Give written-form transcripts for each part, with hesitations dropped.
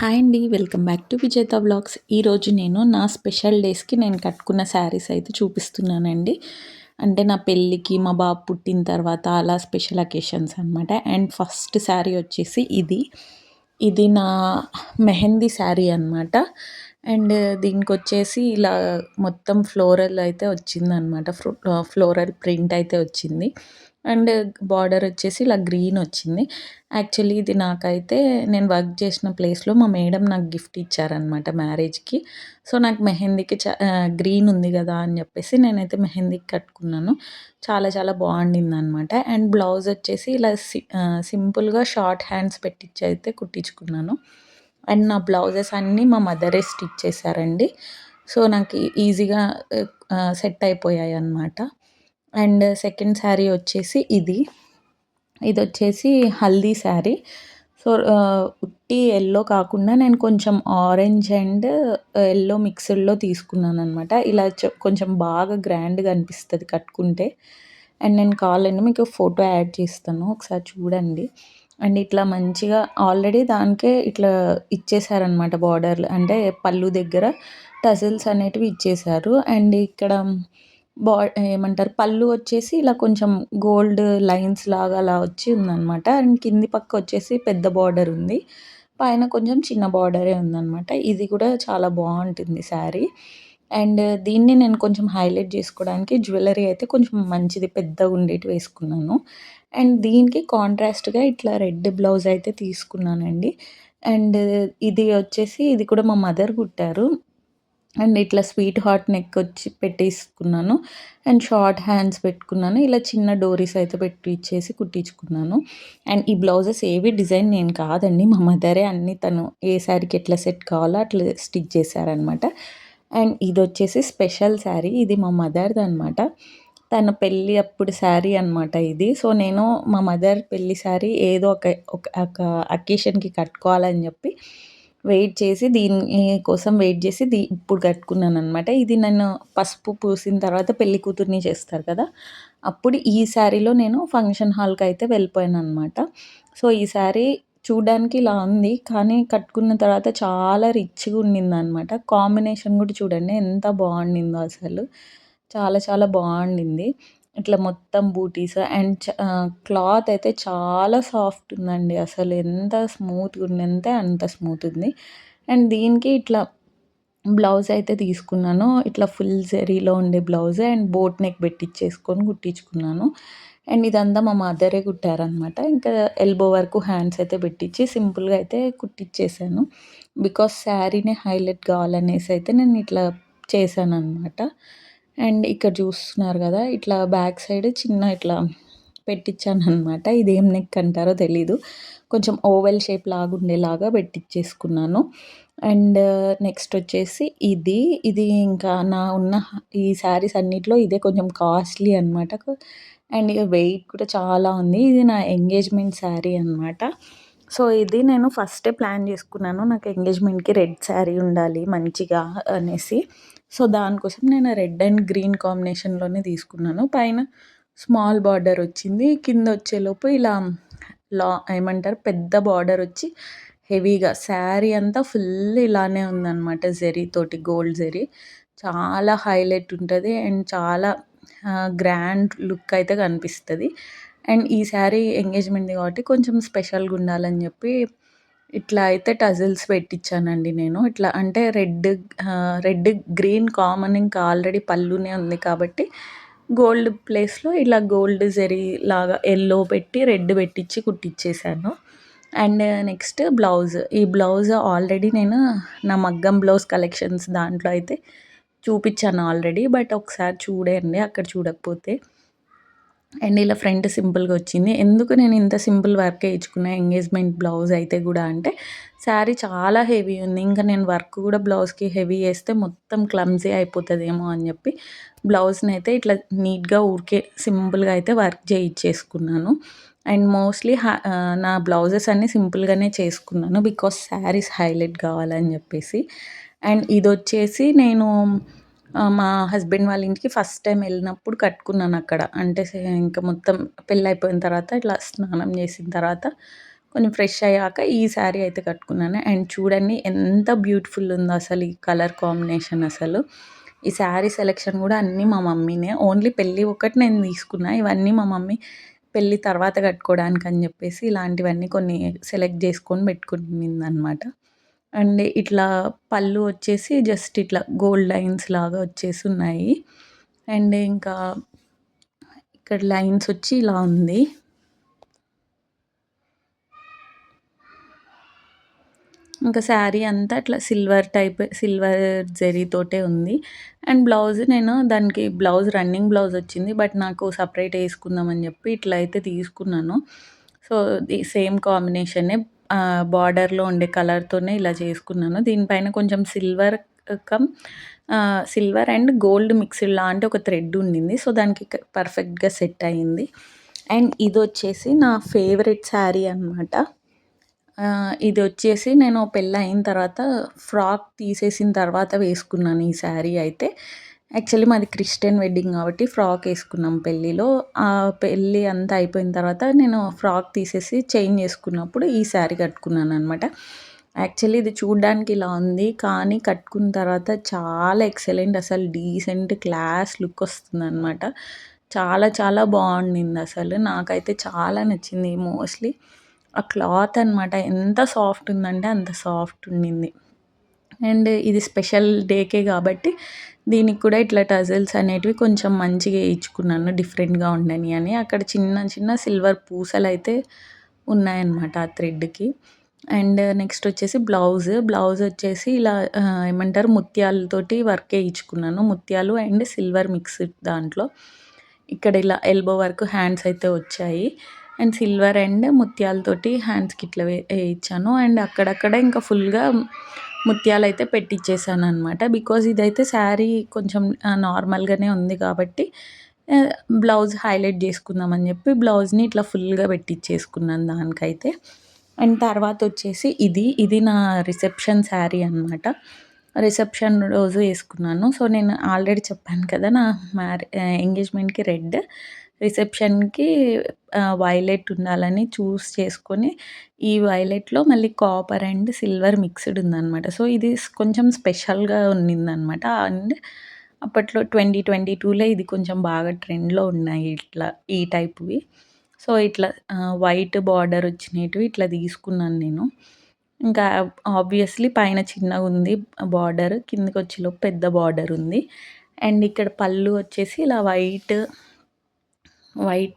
Hi అండి. Welcome back to విజేత vlogs. ఈరోజు నేను నా స్పెషల్ డేస్‌కి నేను కట్టుకున్న శారీస్ అయితే చూపిస్తున్నానండి. అంటే నా పెళ్ళికి, మా బాబు పుట్టిన తర్వాత అలా స్పెషల్ అకేషన్స్ అనమాట. అండ్ ఫస్ట్ శారీ వచ్చేసి ఇది. ఇది నా మెహందీ శారీ అనమాట. అండ్ దీనికొచ్చేసి ఇలా మొత్తం ఫ్లోరల్ అయితే వచ్చిందనమాట. ఫ్లోరల్ ప్రింట్ అయితే వచ్చింది. అండ్ బార్డర్ వచ్చేసి ఇలా గ్రీన్ వచ్చింది. యాక్చువల్లీ ఇది నాకైతే నేను వర్క్ చేసిన ప్లేస్‌లో మా మేడం నాకు గిఫ్ట్ ఇచ్చారనమాట మ్యారేజ్‌కి. సో, నాకు మెహందీకి గ్రీన్ ఉంది గదా అని జెప్పేసి నేనైతే మెహందీకి కట్టుకున్నాను. చాలా చాలా బావుండిందనమాట. అండ్ బ్లౌజ్ వచ్చేసి ఇలా సింపుల్‌గా షార్ట్ హ్యాండ్స్ పెట్టించి అయితే కుట్టించుకున్నాను. అండ్ నా బ్లౌజెస్ అన్నీ మా మదరే స్టిచ్ చేశారండి. సో, నాకు ఈజీగా సెట్ అయిపోయాయన్నమాట. అండ్ సెకండ్ శారీ వచ్చేసి ఇది. ఇదొచ్చేసి హల్దీ శారీ. సో, ఉట్టి యెల్లో కాకుండా నేను కొంచెం ఆరెంజ్ అండ్ యెల్లో మిక్స్డ్‌లో తీసుకున్నాననమాట. ఇలా కొంచెం బాగా గ్రాండ్‌గా అనిపిస్తది కట్టుకుంటే. అండ్ నేను కావాలంటే మీకు ఫోటో యాడ్ చేస్తాను. ఒకసారి చూడండి. అండ్ ఇట్లా మంచిగా ఆల్రెడీ దానికే ఇట్లా ఇచ్చేసారనమాట బార్డర్‌లు. అంటే పళ్ళు దగ్గర టజిల్స్ అనేటివి ఇచ్చేసారు. అండ్ ఇక్కడ ఏమంటారు పళ్ళు వచ్చేసి ఇలా కొంచెం గోల్డ్ లైన్స్ లాగా అలా వచ్చి ఉందనమాట. అండ్ కింది పక్క వచ్చేసి పెద్ద బార్డర్ ఉంది. పైన కొంచెం చిన్న బార్డరే ఉందనమాట. ఇది కూడా చాలా బావుంటుంది శారీ. అండ్ దీన్ని నేను కొంచెం హైలైట్ చేసుకోవడానికి జ్యువెల్లరీ అయితే కొంచెం మంచిది పెద్దగా ఉండేటివి వేసుకున్నాను. అండ్ దీనికి కాంట్రాస్ట్‌గా ఇట్లా రెడ్ బ్లౌజ్ అయితే తీసుకున్నానండి. అండ్ ఇది వచ్చేసి ఇది కూడా మా మదర్ కుట్టారు. అండ్ ఇట్లా స్వీట్ హార్ట్ నెక్ వచ్చి పెట్టేసుకున్నాను. అండ్ షార్ట్ హ్యాండ్స్ పెట్టుకున్నాను. ఇలా చిన్న డోరీస్ అయితే పెట్టిచ్చేసి కుట్టించుకున్నాను. అండ్ ఈ బ్లౌజెస్ ఏవి డిజైన్ నేను కాదండి. మా మదరే అన్నీ తను ఏ శారీకి ఎట్లా సెట్ కావాలో అట్లా స్టిచ్ చేశారనమాట. అండ్ ఇదొచ్చేసి స్పెషల్ శారీ. ఇది మా మదర్‌దనమాట. తన పెళ్ళి అప్పుడు శారీ అనమాట ఇది. సో, నేను మా మదర్ పెళ్లి శారీ ఏదో ఒక అకేషన్‌కి కట్టుకోవాలని చెప్పి వెయిట్ చేసి దీని కోసం వెయిట్ చేసి ఇప్పుడు కట్టుకున్నాననమాట. ఇది నేను పసుపు పూసిన తర్వాత పెళ్లి కూతురిని చేస్తారు కదా! అప్పుడు ఈ శారీలో నేను ఫంక్షన్ హాల్‌కయితే వెళ్ళిపోయాననమాట. సో, ఈ శారీ చూడ్డానికి ఇలా ఉంది. కానీ కట్టుకున్న తర్వాత చాలా రిచ్‌గా ఉండిందనమాట. కాంబినేషన్ కూడా చూడండి ఎంత బావుండిందో అసలు. చాలా చాలా బావుండింది. ఇట్లా మొత్తం బూటీస్ అండ్ క్లాత్ అయితే చాలా సాఫ్ట్ ఉందండి. అసలు ఎంత స్మూత్‌గా ఉందంటే అంత స్మూత్ ఉంది. అండ్ దీనికి ఇట్లా బ్లౌజ్ అయితే తీసుకున్నాను. ఇట్లా ఫుల్ జరీలో ఉండే బ్లౌజ్ అండ్ బోట్ నెక్ పెట్టిచ్చేసుకొని కుట్టించుకున్నాను. అండ్ ఇదంతా మా మదరే కుట్టారనమాట. ఇంకా ఎల్బో వరకు హ్యాండ్స్ అయితే పెట్టించి సింపుల్‌గా అయితే కుట్టిచ్చేసాను. బికాజ్ శారీనే హైలైట్ కావాలనేసి అయితే నేను ఇట్లా చేశాననమాట. అండ్ ఇక్కడ చూస్తున్నారు కదా! ఇట్లా బ్యాక్ సైడ్ చిన్న ఇట్లా పెట్టించాననమాట. ఇదేం నెక్ అంటారో తెలీదు. కొంచెం ఓవెల్ షేప్ లాగా ఉండేలాగా పెట్టిచ్చేసుకున్నాను. అండ్ నెక్స్ట్ వచ్చేసి ఇది. ఇది ఇంకా ఉన్న ఈ శారీస్ అన్నిట్లో ఇదే కొంచెం కాస్ట్‌లీ అనమాట. అండ్ ఇక వెయిట్ కూడా చాలా ఉంది. ఇది నా ఎంగేజ్‌మెంట్ శారీ అనమాట. సో, ఇది నేను ఫస్టే ప్లాన్ చేసుకున్నాను. నాకు ఎంగేజ్‌మెంట్‌కి రెడ్ శారీ ఉండాలి మంచిగా అనేసి. సో, దానికోసం నేను రెడ్ అండ్ గ్రీన్ కాంబినేషన్‌లోనే తీసుకున్నాను. పైన స్మాల్ బార్డర్ వచ్చింది. కింద వచ్చేలోపు ఇలా ఏమంటారు పెద్ద బార్డర్ వచ్చి హెవీగా శారీ అంతా ఫుల్ ఇలానే ఉందనమాట జరీతోటి గోల్డ్ జరీ. చాలా హైలైట్ ఉంటది. అండ్ చాలా గ్రాండ్ లుక్ అయితే కనిపిస్తది. అండ్ ఈ శారీ ఎంగేజ్‌మెంట్‌ది కాబట్టి కొంచెం స్పెషల్‌గా ఉండాలని చెప్పి ఇట్లా అయితే టజిల్స్ పెట్టించానండి నేను. ఇట్లా అంటే రెడ్, గ్రీన్ కామన్ ఇంకా ఆల్రెడీ పళ్ళునే ఉంది కాబట్టి గోల్డ్ ప్లేస్‌లో ఇలా గోల్డ్ జరీ లాగా యెల్లో పెట్టి రెడ్ పెట్టించి కుట్టిచ్చేసాను. And next blouse. ఈ బ్లౌజ్ ఆల్రెడీ నేను నా మగ్గం బ్లౌజ్ కలెక్షన్స్ దాంట్లో అయితే చూపిచ్చాను ఆల్రెడీ. బట్ ఒకసారి చూడండి అక్కడ చూడకపోతే. అండ్ ఇలా ఫ్రంట్ సింపుల్‌గా వచ్చింది. ఎందుకు నేను ఇంత సింపుల్ వర్కే ఇచ్చుకున్నా ఎంగేజ్‌మెంట్ బ్లౌజ్ అయితే గూడా అంటే, శారీ చాలా హెవీ ఉంది. ఇంకా నేను వర్క్ గూడా బ్లౌజ్‌కి హెవీ ఏస్తే మొత్తం క్లమ్జీ అయిపోతదేమో అని జెప్పి, బ్లౌజ్‌నైతే ఇట్లా నీట్‌గా ఊరికే సింపుల్‌గా అయితే వర్క్ చేయిచ్చేసుకున్నాను. అండ్ మోస్ట్‌లీ నా బ్లౌజెస్ అన్నీ సింపుల్‌గానే చేసుకున్నాను. బికాజ్ శారీస్ హైలైట్ గావాలని జెప్పేసి. అండ్ ఇదొచ్చేసి నేను మా హస్బెండ్ వాళ్ళ ఇంటికి ఫస్ట్ టైమ్ ఎళ్ళినప్పుడు కట్టుకున్నానక్కడ. అంటే ఇంకా మొత్తం పెళ్ళైపోయిన తర్వాత ఇట్లా స్నానం చేసిన తర్వాత కొంచెం ఫ్రెష్ అయ్యాక ఈ శారీ అయితే కట్టుకున్నాను. అండ్ చూడండి ఎంత బ్యూటిఫుల్ ఉందో అసలు ఈ కలర్ కాంబినేషన్ అసలు. ఈ శారీ సెలెక్షన్ గూడా అన్నీ మా మమ్మీనే. ఓన్లీ పెళ్లి ఒకటి నేను తీసుకున్నా. ఇవన్నీ మా మమ్మీ పెళ్లి తర్వాత కట్టుకోవడానికని జెప్పేసి ఇలాంటివన్నీ కొన్ని సెలెక్ట్ జేసుకొని పెట్టుకునిందనమాట. అండ్ ఇట్లా పళ్ళు వచ్చేసి జస్ట్ ఇట్లా గోల్డ్ లైన్స్ లాగా వచ్చేసున్నాయి. అండ్ ఇంకా ఇక్కడ లైన్స్ వచ్చి ఇలా ఉంది. ఇంకా శారీ అంతా అట్లా సిల్వర్ జరీతోటే ఉంది. అండ్ బ్లౌజ్ నేను దానికి రన్నింగ్ బ్లౌజ్ వచ్చింది. బట్ నాకు సెపరేట్ ఏసుకుందామని జెప్పి ఇట్లా అయితే తీసుకున్నాను. సో, సేమ్ కాంబినేషనే బార్డర్‌లో ఉండే కలర్‌తోనే ఇలా చేసుకున్నాను. దీనిపైన కొంచెం come silver and gold mixed లాంటి ఒక థ్రెడ్ ఉండింది. సో, దానికి పర్ఫెక్ట్‌గా సెట్ అయింది. అండ్ ఇదొచ్చేసి నా ఫేవరెట్ శారీ అనమాట. ఇదొచ్చేసి నేను పెళ్ళయిన తర్వాత ఫ్రాక్ తీసేసిన తర్వాత వేసుకున్నాను ఈ శారీ అయితే. యాక్చువల్లీ మాది క్రిస్టియన్ వెడ్డింగ్ కాబట్టి ఫ్రాక్ ఏసుకున్నాం పెళ్ళిలో. ఆ పెళ్ళి అంతా అయిపోయిన తర్వాత నేను ఫ్రాక్ తీసేసి చేంజ్ చేసుకున్నప్పుడు ఈ శారీ కట్టుకున్నాననమాట. యాక్చువల్లీ ఇది చూడ్డానికి ఇలా ఉంది. కానీ కట్టుకున్న తర్వాత చాలా ఎక్సలెంట్ అసలు డీసెంట్ క్లాస్ లుక్ వస్తుందనమాట. చాలా చాలా బావుండిందసలు. నాకైతే చాలా నచ్చింది మోస్ట్‌లీ. ఆ క్లాత్ అనమాట ఎంత సాఫ్ట్ ఉందంటే అంత సాఫ్ట్ ఉండింది. అండ్ ఇది స్పెషల్ డేకే గాబట్టి దీనికి కూడా ఇట్లా టజల్స్ అనేటివి కొంచెం మంచిగా ఏయించుకున్నాను డిఫరెంట్‌గా ఉండని అని. అక్కడ చిన్న చిన్న సిల్వర్ పూసలైతే ఉన్నాయన్నమాట ఆ థ్రెడ్‌కి. అండ్ నెక్స్ట్ వచ్చేసి బ్లౌజ్ వచ్చేసి ఇలా ఏమంటారు ముత్యాలతోటి వర్క్ ఏయించుకున్నాను. ముత్యాలు అండ్ సిల్వర్ మిక్స్డ్ దాంట్లో. ఇక్కడ ఇలా ఎల్బో వరకు హ్యాండ్స్ అయితే వచ్చాయి. అండ్ సిల్వర్ అండ్ ముత్యాలతోటి హ్యాండ్స్‌కి ఇట్లా ఏయిచ్చాను. అండ్ అక్కడక్కడ ఇంకా ఫుల్‌గా ముత్యాలైతే పెట్టిచ్చేసాననమాట. బికాజ్ ఇదైతే శారీ కొంచెం నార్మల్‌గానే ఉంది కాబట్టి ఆహ్, బ్లౌజ్ హైలైట్ జేసుకుందామని జెప్పి బ్లౌజ్‌ని ఇట్లా ఫుల్‌గా పెట్టిచ్చేసుకున్నాను దానికైతే. అండ్ తర్వాతొచ్చేసి ఇది నా రిసెప్షన్ శారీ అనమాట. రిసెప్షన్ రోజు ఏసుకున్నాను. సో, నేను ఆల్రెడీ చెప్పాను కదా! నా ఎంగేజ్‌మెంట్‌కి రెడ్, రిసెప్షన్‌కి వైలెట్ ఉండాలని చేసుకొని, ఈ వైలెట్‌లో మళ్ళీ కాపర్ అండ్ సిల్వర్ మిక్స్‌డ్ ఉందనమాట. సో, ఇది కొంచెం స్పెషల్‌గా ఉన్నిందనమాట. అండ్ అప్పట్లో 2022లో ఇది కొంచెం బాగా ట్రెండ్‌లో ఉన్నాయి ఇట్లా ఈ టైప్‌వి. సో, ఇట్లా వైట్ బార్డర్ వచ్చినేటివి ఇట్లా తీసుకున్నాను నేను. ఇంకా ఆబ్వియస్‌లీ పైన చిన్నగుంది బార్డర్. కిందకొచ్చేలోపు పెద్ద బార్డర్ ఉంది. అండ్ ఇక్కడ పళ్ళు వచ్చేసి ఇలా వైట్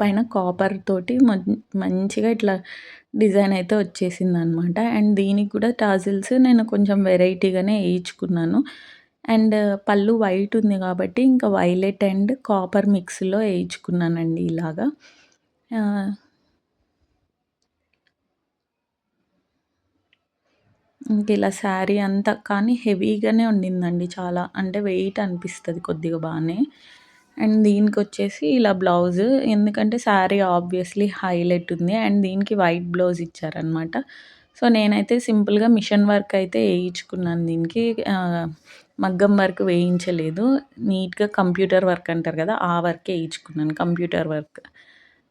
పైన కాపర్ తోటి మంచిగా ఇట్లా డిజైన్ అయితే వచ్చేసిందనమాట. అండ్ దీనికి కూడా టాజిల్స్ నేను కొంచెం వెరైటీగానే ఏయించుకున్నాను. అండ్ పళ్ళు వైట్ ఉంది కాబట్టి ఇంకా వైలెట్ అండ్ కాపర్ మిక్స్‌లో ఏయించుకున్నానండి ఇలాగా. ఆహ్ ఇంకిలా శారీ అంతా కానీ హెవీగానే ఉండిందండి చాలా. అంటే వెయిట్ అనిపిస్తది కొద్దిగా బానే. అండ్ దీనికొచ్చేసి ఇలా బ్లౌజు ఎందుకంటే శారీ ఆబ్వియస్‌లీ హైలైట్ ఉంది. అండ్ దీనికి వైట్ బ్లౌజ్ ఇచ్చారనమాట. సో, నేనైతే సింపుల్‌గా మిషన్ వర్క్ అయితే ఏయించుకున్నాను దీనికి. మగ్గం వర్క్ వేయించలేదు. నీట్‌గా కంప్యూటర్ వర్క్ అంటారు కదా! ఆ వర్కే ఏయించుకున్నాను. Computer work.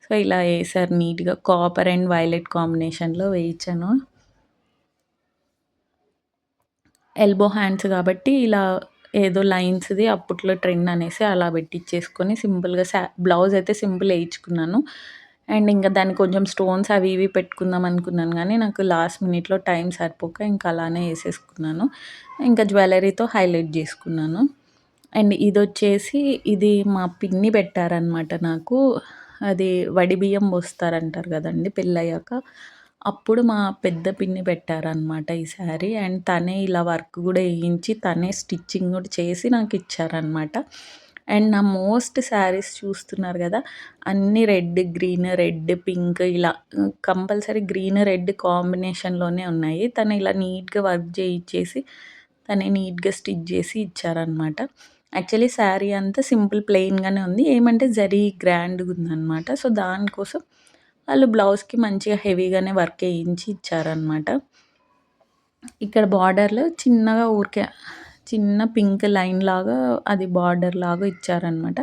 సో, ఇలా ఏశారు నీట్‌గా కాపర్ అండ్ వైలెట్ కాంబినేషన్‌లో వేయించాను. ఎల్బో హ్యాండ్స్ గాబట్టి ఇలా ఏదో లైన్స్‌ది అప్పట్లో ట్రెండ్ అనేసి అలా పెట్టిచ్చేసుకొని సింపుల్‌గా బ్లౌజ్ అయితే సింపుల్ ఏయించుకున్నాను. అండ్ ఇంకా దానికి కొంచెం స్టోన్స్ అవి ఇవి పెట్టుకుందాం అనుకున్నాను గానీ, నాకు లాస్ట్ మినిట్‌లో టైం సరిపోక ఇంకా అలానే ఏసేసుకున్నాను. ఇంకా జ్యువెల్లరీతో హైలైట్ జేసుకున్నాను. అండ్ ఇది మా పిన్ని పెట్టారనమాట నాకు. అది వడి బియ్యం పోస్తారంటారు గదండీ పెళ్ళయ్యాక. అప్పుడు మా పెద్ద పిన్ని పెట్టారనమాట ఈ శారీ. అండ్ తనే ఇలా వర్క్ గూడా ఏయించి, తనే స్టిచ్చింగ్ గూడా చేసి నాకిచ్చారనమాట. అండ్ నా మోస్ట్ శారీస్ చూస్తున్నారు గదా! అన్నీ రెడ్, పింక్ ఇలా కంపల్సరీ గ్రీన్, రెడ్ కాంబినేషన్‌లోనే ఉన్నాయి. తను ఇలా నీట్‌గా వర్క్ చేయిచ్చేసి, తనే నీట్‌గా స్టిచ్ జేసి ఇచ్చారనమాట. యాక్చువల్లీ శారీ అంతా సింపుల్ ప్లెయిన్‌గానే ఉంది. ఏమంటే జరీ గ్రాండ్‌గుందనమాట. సో, దానికోసం వాళ్ళు బ్లౌజ్‌కి మంచిగా హెవీగానే వర్క్ ఏయించి ఇచ్చారనమాట. ఇక్కడ బార్డర్‌లో చిన్నగా ఊరికే చిన్న పింక్ లైన్‌లాగా అది బార్డర్‌లాగా ఇచ్చారనమాట.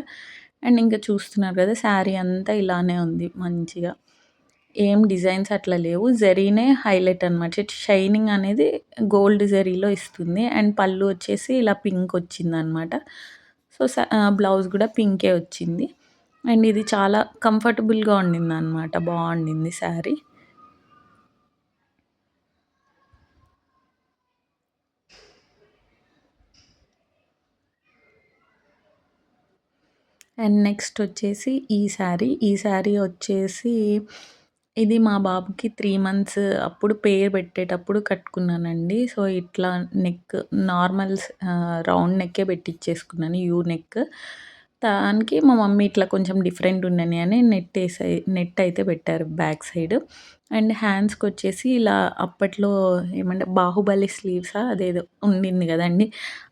అండ్ ఇంకా చూస్తున్నారు కదా! శారీ అంతా ఇలానే ఉంది మంచిగా. ఏం డిజైన్స్ అట్లా లేవు. జరీనే హైలైట్ అనమాట. షైనింగ్ అనేది గోల్డ్ జరీలో ఇస్తుంది. అండ్ పళ్ళు వచ్చేసి ఇలా పింక్ వచ్చిందనమాట. సో, బ్లౌజ్ గూడా పింకే వచ్చింది. అండ్ ఇది చాలా కంఫర్టబుల్‌గా ఉండిందనమాట. బావుండింది శారీ. అండ్ నెక్స్ట్ వచ్చేసి ఈ శారీ. ఈ శారీ వచ్చేసి ఇది మా బాబుకి 3 మంత్స్ అప్పుడు పేరు పెట్టేటప్పుడు కట్టుకున్నానండి. సో, ఇట్లా నెక్ నార్మల్ రౌండ్ నెక్కే పెట్టిచ్చేసుకున్నాను. U neck. దానికి మా మమ్మీ ఇట్లా కొంచెం డిఫరెంట్ ఉండని అని నెట్ అయితే పెట్టారు బ్యాక్ సైడ్. అండ్ హ్యాండ్స్‌కొచ్చేసి ఇలా అప్పట్లో ఏమంటే 'బాహుబలి' స్లీవ్సా అదేదో ఉండింది గదండీ!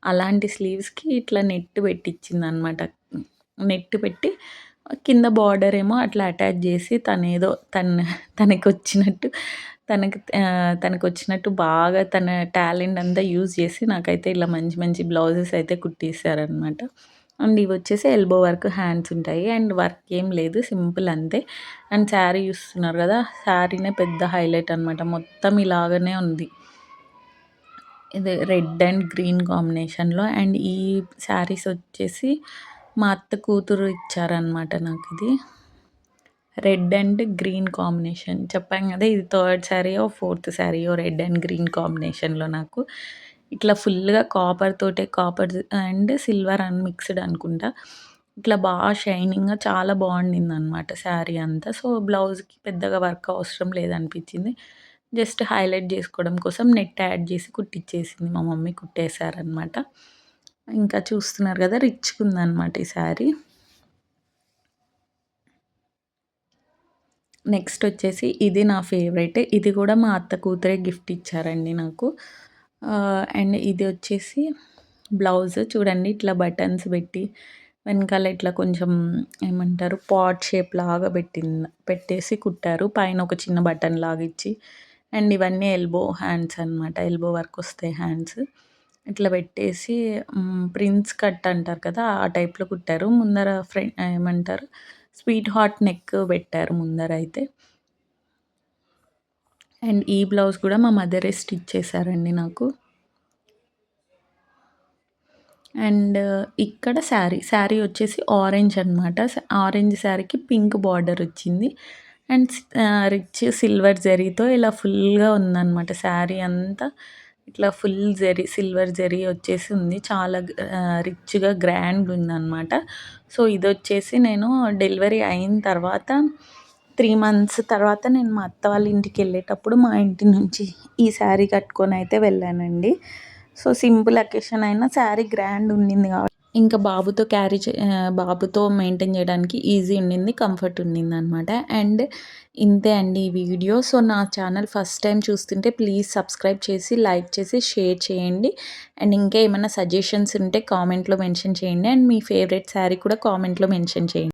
అలాంటి స్లీవ్స్‌కి ఇట్లా నెట్ పెట్టిచ్చిందనమాట. నెట్ పెట్టి కింద బార్డర్ ఏమో అట్లా అటాచ్ జేసి తనకొచ్చినట్టు తనకొచ్చినట్టు బాగా తన టాలెంట్ అంతా యూజ్ జేసి నాకైతే ఇలా మంచి మంచి బ్లౌజెస్ అయితే కుట్టిస్తారనమాట. అండ్ ఇవొచ్చేసి ఎల్బో వర్క్ హ్యాండ్స్ ఉంటాయి. అండ్ వర్క్ ఏం లేదు సింపుల్ అంతే. అండ్ శారీ చూస్తున్నారు గదా! శారీనే పెద్ద హైలైట్ అనమాట. మొత్తం ఇలాగనే ఉంది. ఇది రెడ్ అండ్ గ్రీన్ కాంబినేషన్‌లో. అండ్ ఈ శారీస్ వచ్చేసి మా అత్త కూతురు ఇచ్చారనమాట నాకిది. Red and green combination. చెప్పాను గదా! ఇది థర్డ్ శారీయో, ఫోర్త్ శారీయో రెడ్ అండ్ గ్రీన్ కాంబినేషన్‌లో నాకు. ఇట్లా ఫుల్‌గా కాపర్ అండ్ సిల్వర్ మిక్స్‌డ్ అనుకుంటా. ఇట్లా షైనింగ్‌గా చాలా బావుండిందనమాట శారీ అంతా. సో, బ్లౌజ్‌కి పెద్దగా వర్క్ అవసరం లేదనిపించింది. జస్ట్ హైలైట్ జేసుకోవడం కోసం నెట్ యాడ్ జేసి కుట్టిచ్చేసింది మా మమ్మీ కుట్టేశారనమాట. ఇంకా చూస్తున్నారు గదా! రిచ్‌గుందనమాట ఈ శారీ. నెక్స్ట్ వచ్చేసి ఇది నా ఫేవరెట్. ఇది గూడా మా అత్త కూతురే గిఫ్ట్ ఇచ్చారండి నాకు. అండ్ ఇది వచ్చేసి బ్లౌజ్ చూడండి ఇట్లా బటన్స్ పెట్టి వెనకాల ఇట్లా కొంచెం ఏమంటారు పాట్ షేప్ లాగా పెట్టేసి కుట్టారు. పైన ఒక చిన్న బటన్ లాగా ఇచ్చి అండ్ ఇవన్నీ ఎల్బో హ్యాండ్స్ అనమాట. ఎల్బో వర్క్ వస్తాయి హ్యాండ్స్. ఇట్లా పెట్టేసి ప్రిన్స్ కట్ అంటారు కదా! ఆ టైప్‌లో కుట్టారు. ముందర ఏమంటారు స్వీట్ హార్ట్ నెక్ పెట్టారు ముందరైతే. అండ్ ఈ బ్లౌజ్ కూడా మా మదరే స్టిచ్ చేశారండి నాకు. అండ్ ఇక్కడ శారీ వచ్చేసి ఆరెంజ్ అనమాట. ఆరెంజ్ శారీకి పింక్ బార్డర్ వచ్చింది. అండ్ రిచ్ సిల్వర్ జరీతో ఇలా ఫుల్‌గా ఉందనమాట. శారీ అంతా ఇట్లా ఫుల్ సిల్వర్ జరీ వచ్చేసి ఉంది. చాలా రిచ్‌గా గ్రాండ్‌గా ఉందనమాట. సో, ఇదొచ్చేసి నేను డెలివరీ అయిన తర్వాత 3 మంత్స్ తర్వాత నేను మా అత్త వాళ్ళ ఇంటికెళ్ళేటప్పుడు మా ఇంటి నుంచి ఈ శారీ కట్టుకొనైతే వెళ్ళానండి. సో, సింపుల్ అకేషన్ అయినా శారీ గ్రాండ్ ఉండింది ఇంకా బాబుతో మెయింటైన్ చేయడానికి ఈజీ ఉండింది. కంఫర్ట్ ఉండిందనమాట. అండ్ ఇంతే అండి ఈ వీడియో. సో, నా ఛానల్ ఫస్ట్ టైం చూస్తుంటే ప్లీజ్ సబ్స్క్రైబ్ చేసి, లైక్ చేసి, షేర్ చేయండి. అండ్ ఇంకా ఏమైనా సజెషన్స్ ఉంటే కామెంట్‌లో మెన్షన్ చేయండి. అండ్ మీ ఫేవరెట్ శారీ కూడా కామెంట్‌లో మెన్షన్ చేయండి.